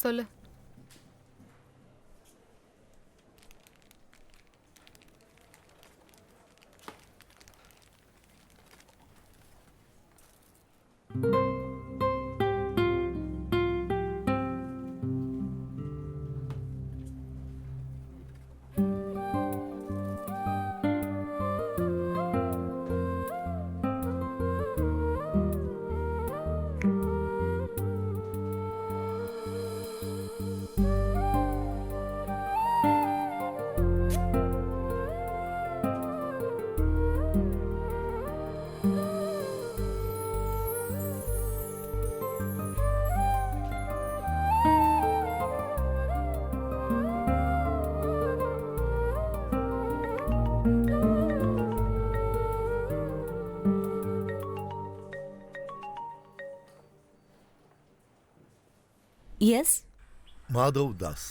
சொல்லு. Yes. Madhav Das.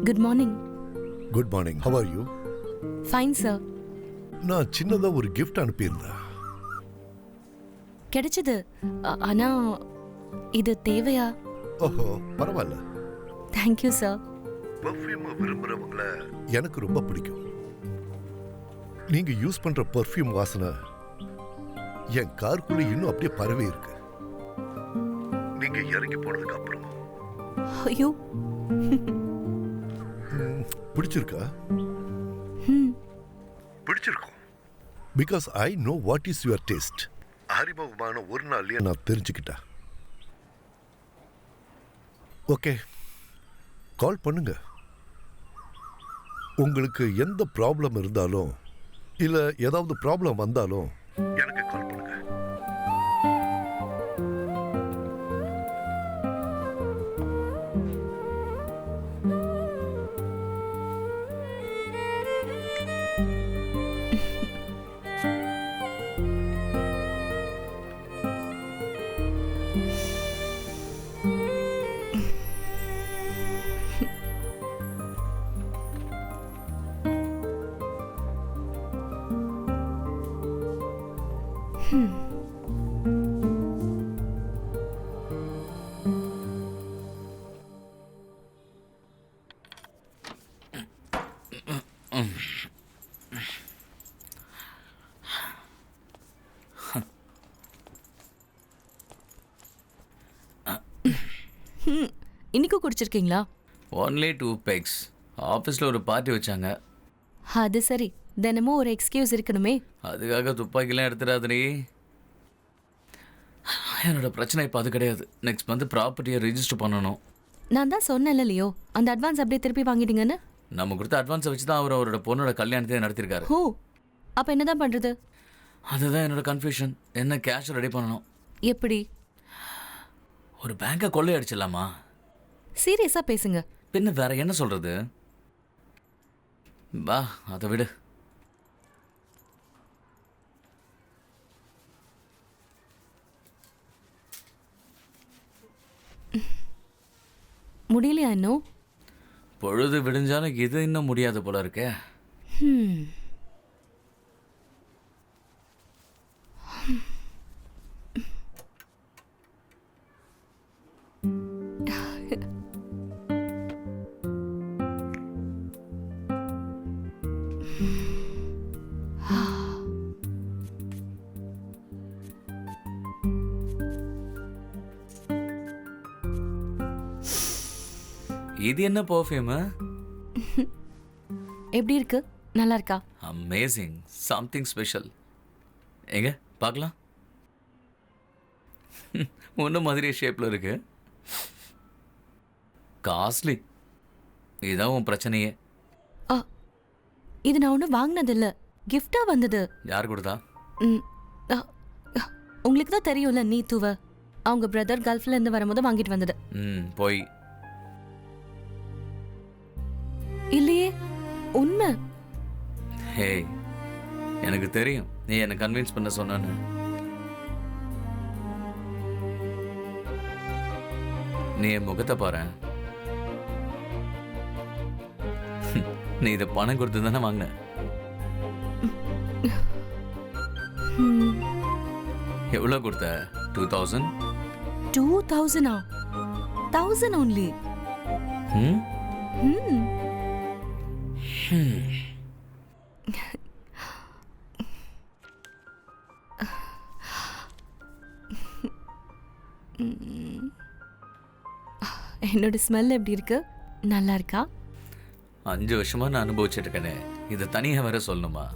Good morning. Good morning. How are you? Fine sir. நான் சின்னதா ஒரு கிஃப்ட் அனுப்பியிருந்தேன். கிடைச்சது. ஆனா இது தேவையா? ஓஹோ, பரவாயில்ல. Thank you sir. பர்ஃப்யூம் விரும்புறவங்கள எனக்கு ரொம்ப பிடிக்கும். நீங்க யூஸ் பண்ற பர்ஃப்யூம் வாசனை என் காருக்குள்ள இன்னும் அப்படியே பரவி இருக்கு. நீங்க இறங்கி போனதுக்கு அப்புறம். ஐயோ, பிடிச்சிருக்கா? பிடிச்சிருக்கும். Because I know what is your taste. அறிமுகமான ஒரு நாள்லயே நான் தெரிஞ்சுக்கிட்டேன். ஓகே, கால் பண்ணுங்க. உங்களுக்கு எந்த ப்ராப்ளம் இருந்தாலும் இல்ல ஏதாவது ப்ராப்ளம் வந்தாலும் எனக்கு கால் பண்ணுங்க. இன்னைக்கு குடிச்சிருக்கீங்களா? Only 2 pegs. ஆஃபீஸில் ஒரு பார்ட்டி வச்சாங்க. அது சரி, தினமும் ஒரு எக்ஸ்கியூஸ் இருக்கணுமே. அதுக்காக துப்பாக்கிலாம் எடுத்துடாதீ. என்னோட பிரச்சனை இப்போ அது கிடையாது. நெக்ஸ்ட் மந்த் ப்ராப்பர்ட்டியை ரிஜிஸ்டர் பண்ணணும். நான் தான் சொன்னேன்ல லியோ, அந்த அட்வான்ஸ் அப்படியே திருப்பி வாங்கிட்டீங்கன்னு. நம்ம கொடுத்த அட்வான்ஸை வச்சு தான் அவரோட பொண்ணோட கல்யாணத்தையே நடத்திருக்காரு. ஓ, அப்போ என்னதான் பண்ணுறது? அதுதான் என்னோட கன்ஃபியூஷன். என்ன கேஷ் ரெடி பண்ணணும். எப்படி? ஒரு பேங்கை கொள்ளையடிச்சிடலாமா? சீரியஸாக பேசுங்க. பின்ன வேற என்ன சொல்றது? வா, அதை விடு. முடியலையா இன்னும்? பொழுது விடிஞ்சாலும் இது இன்னும் முடியாது போல இருக்கே. இது என்ன பர்ஃப்யூம்? எப்படி இருக்கு? நல்லா இருக்கா? Amazing, something special. எங்க பார்க்கலாம். ஒன்று மாதிரியே ஷேப்பில் இருக்கு. காஸ்ட்லி. இதுதான் உன் பிரச்சனையே. இது நான் ஒன்றும் வாங்கினதில்லை, கிஃப்டாக வந்தது. யார் கொடுத்தா? உங்களுக்கு தான் தெரியும்ல, நீத்துவ. அவங்க பிரதர் கல்ஃப்லேருந்து வரும்போது வாங்கிட்டு வந்தது. போய். இல்லையே, உண்மை. ஹே, எனக்கு தெரியும் நீ என்னை கன்வின்ஸ் பண்ண சொன்னு. நீ என் முகத்தை பாரு. நீ இதை பணம் கொடுத்து தானே வாங்கின. எவ்வளோ கொடுத்த? 2000? 2,000 1,000 only. ம் Hmm. என்னோட ஸ்மெல் எப்படி இருக்கு? நல்லா இருக்கா? 5 வருஷமா நான் அனுபவிச்சுட்டு இருக்கேனே, இது தனியாக வேற சொல்லணுமா?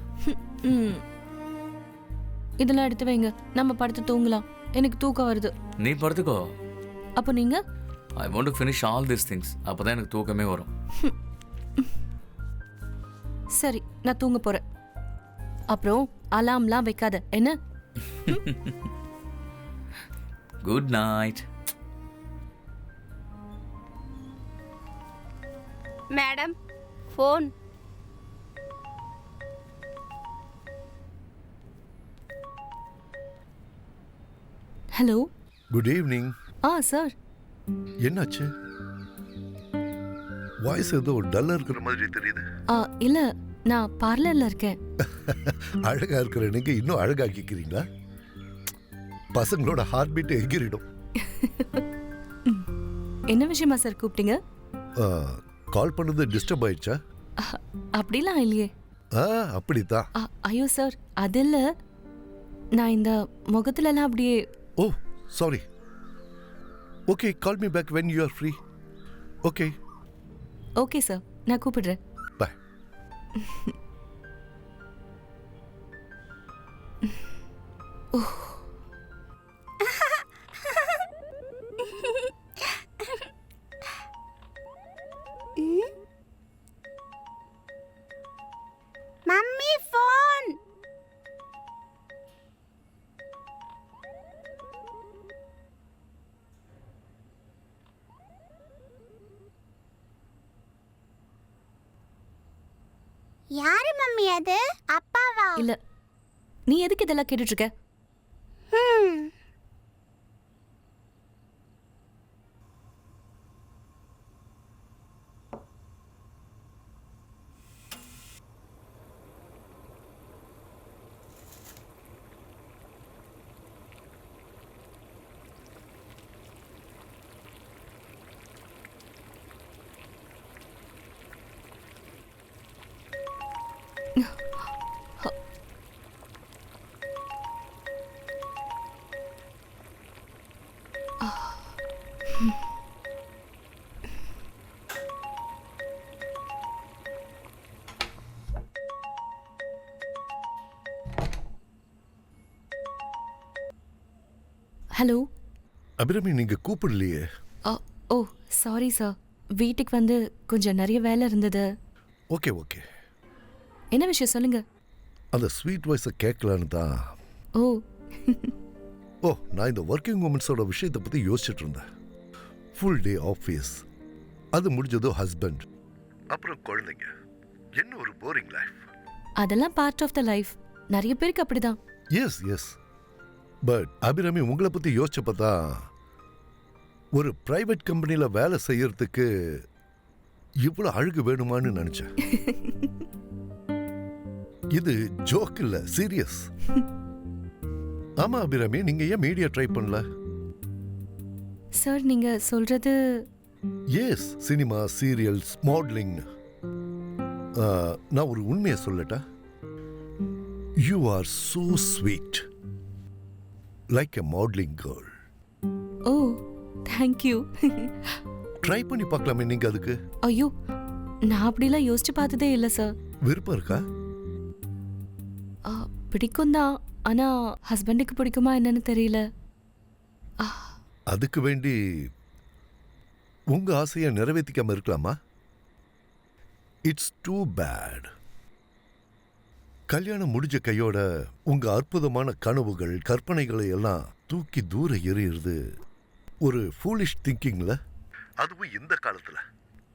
ம். இதெல்லாம் எடுத்து வைங்க, நம்ம படுத்து தூங்கலாம். எனக்கு தூக்கம் வருது. நீ படுத்துக்கோ. அப்போ நீங்க? I want to finish all this things. அப்போ தான் எனக்கு தூக்கமே வரும். சரி, நான் தூங்க போறேன். அப்புறம் அலாம்லாம் வைக்காத என்ன? Good night. Madam phone. Hello. Good evening. Sir. என்னாச்சு? வாய்ஸ் ஏதோ டல்லா இருக்கிற மாதிரி தெரியுது. இல்ல, நான் பார்லர்ல இருக்கேன். அழகா இருக்கிற நீங்க இன்னும் அழகாக்கிக்கிறீங்களா? பசங்களோட ஹார்ட் பீட் எகிரிடும். என்ன விஷயமா சார் கூப்பிட்டீங்க? கால் பண்ணது டிஸ்டர்ப் ஆயிடுச்சா? அப்படிலாம் இல்லையே. அப்படித்தான். ஐயோ சார், அது இல்ல, நான் இந்த முகத்துலலாம் அப்படியே. Oh sorry. Okay, call me back when you are free. Okay. Okay sir, நான் கூப்பிடுறேன். பாய். Mummy phone. யாரு மம்மி அது? அப்பாவா? இல்ல, நீ எதுக்கு இதெல்லாம் கேட்டுட்டு இருக்க? ஹலோ. அபிராமி, நீங்க கூப்பிடலையே. ஓ சாரி சார், வீட்டுக்கு வந்து கொஞ்சம் நிறைய வேலை இருந்தது. Okay okay. என்ன விஷயம் சொல்லுங்க. அந்த ஸ்வீட் வாய்ஸை கேட்கலான்னு தான். ஓ. நான் இந்த ஒர்க்கிங் உமன்ஸோட விஷயத்தை பற்றி யோசிச்சுட்டு இருந்தேன். ஃபுல் டே ஆஃபீஸ், அது முடிஞ்சதோ ஹஸ்பண்ட், அப்புறம் குழந்தைங்க. என்ன ஒரு போரிங் லைஃப். அதெல்லாம் பார்ட் ஆஃப் த லைஃப். நிறைய பேருக்கு அப்படிதான். S S. பட் அபிராமி, உங்களை பற்றி யோசிச்சு பார்த்தா ஒரு பிரைவேட் கம்பெனியில் வேலை செய்யறதுக்கு இவ்வளோ அழகு வேணுமான்னு நினச்சேன். இது ஜோக் இல்லை, சீரியஸ். ஆமா அபிராமி, நீங்க ஏன் மீடியா ட்ரை பண்ணல? சார், நீங்க சொல்றது. Yes, cinema, serials, modelling. நான் ஒரு உண்மையை சொல்லட்டா? You are so sweet, like a modelling girl. Oh, thank you. Try பண்ணி பார்க்கலாமே நீங்க அதுக்கு. ஐயோ, நான் அப்படிலாம் யோசிச்சு பார்த்ததே இல்லை சார். விருப்பம் இருக்கா? பிடிக்கும் தான், ஆனா ஹஸ்பண்டுக்கு பிடிக்குமா என்னன்னு தெரியல. அதுக்கு வேண்டி உங்க ஆசையை நிறைவேற்றிக்காம இருக்கலாமா? It's too bad. கல்யாணம் முடிஞ்ச கையோட உங்க அற்புதமான கனவுகள், கற்பனைகளை எல்லாம் தூக்கி தூர எறியுறது ஒரு ஃபூலிஷ் திங்கிங்ல, அதுவும் இந்த காலத்துல.